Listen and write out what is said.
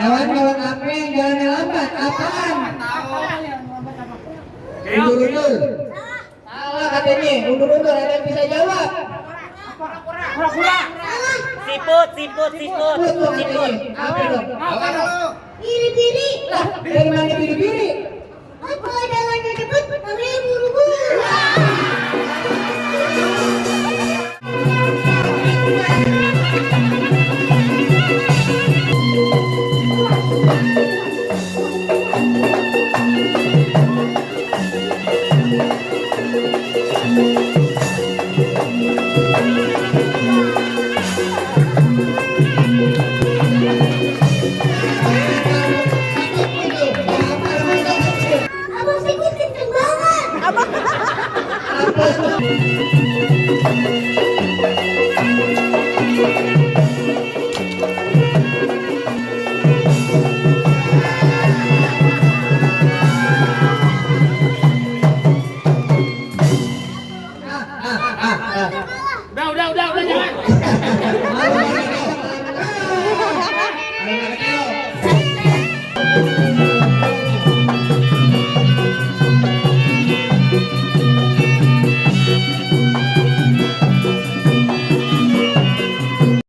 Hewan apa yang jalannya lambat? Apaan? Undur-undur. Salah katanya. Undur-undur. Ada yang bisa jawab? Kura-kura. Siput. Apa dong? Apa dulu? Biri-biri. Lah, dari mana biri-biri? Apa jalannya cepet? Namanya